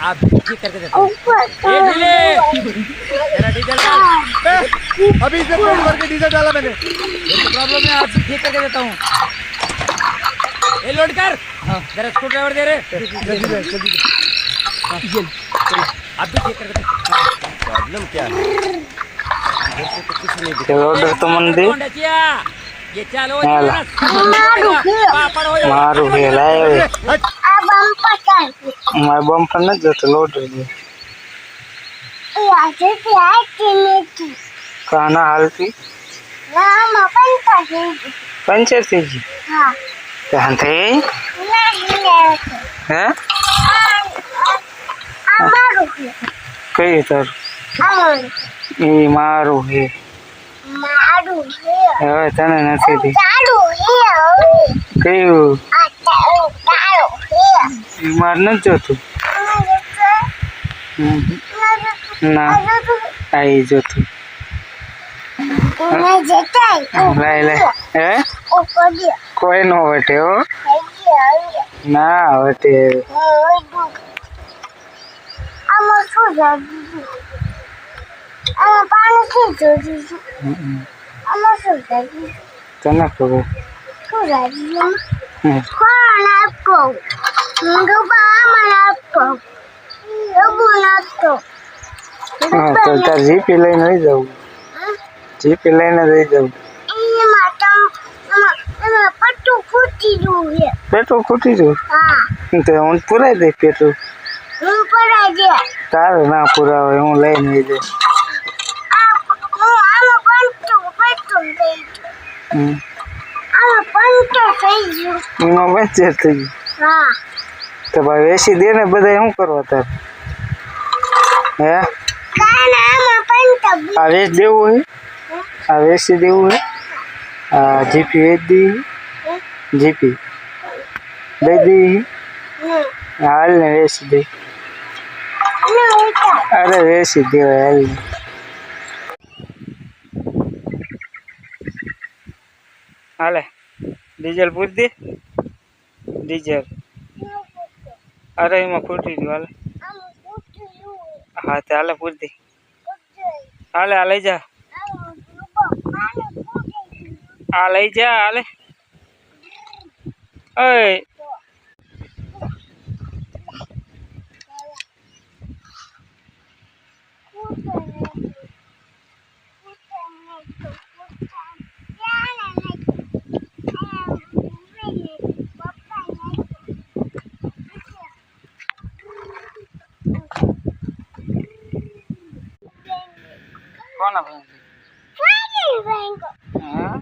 आप ठीक करके देता हूँ। ये ढीले, जरा डीजल डाल। अभी से पेट भर के डीजल डाला मैंने। ये प्रॉब्लम है, आप ठीक करके देता हूँ। ये लोड कर। हाँ, जरा स्क्रू ड्राइवर दे रहे। जल्दी आप भी ठीक करके दे। प्रॉब्लम क्या है? ऑर्डर तो मन दे ये चालो हाला पापड़ हो जाए। मारू हेला હવે આ બમ્પર ચાલતી મારા બમ્પર ન જતો લોડર દે એ આજે ત્યાં કેનેથી કાના હાલતી ના મપન પાસે પંચર થઈ ગઈ હા ત્યાં થઈ નહીં હે અમારું છે કઈ તારું અમારું એ મારું હે મારું છે હવે તને નથી દી ચાલુ છે હવે કયું આ ચાલુ છે એ માર ન જોતું ના આઈ જોતું એને જતાય લાય લાય હે ઉપર દે કોઈ નો વટે હો હવે ના વટે આમાં શું જાગી આમાં પાણી શું જોડી છે આમાં શું જાગી તને ખબર શું જાગી હમ. કોણ આપકો ગબા મને આપકો ગબું આપકો હા તો તાર જીપી લઈને લઈ જાઉં જીપી લઈને લઈ જાઉં એમાં એમાં પટ્ટું ફૂટી ગયું છે પેટ્રોલ ખૂટી ગયું હા તો હું પુરાઈ દઈશ પેટ્રોલ હું પડાઈ દે તારે ના પુરાવે હું લઈને લઈ જઈશ આમાં પટ્ટું થઈ હમ. આમાં પંચર થઈ ગયું એમાં પંચર થઈ ગયું હા તો ભાઈ એસી દે ને બધા શું કરવા તારે હે કાના આમાં પંચર આ વેચ દેવું હે આ વેચી દેવું હે આ જીપી વેચ દી જીપી દઈ દી હાલ ને વેચી દે અરે વેચી દેવાય હાલ ને હાલે ડીઝલ પૂરી દે ડીઝલ અરે એમાં ખૂટી ગયું હાલે હા તે હાલે પૂરી દે હાલે આ લઈ જા આ લઈ જા હાલે ઓય કોના ભાઈ હા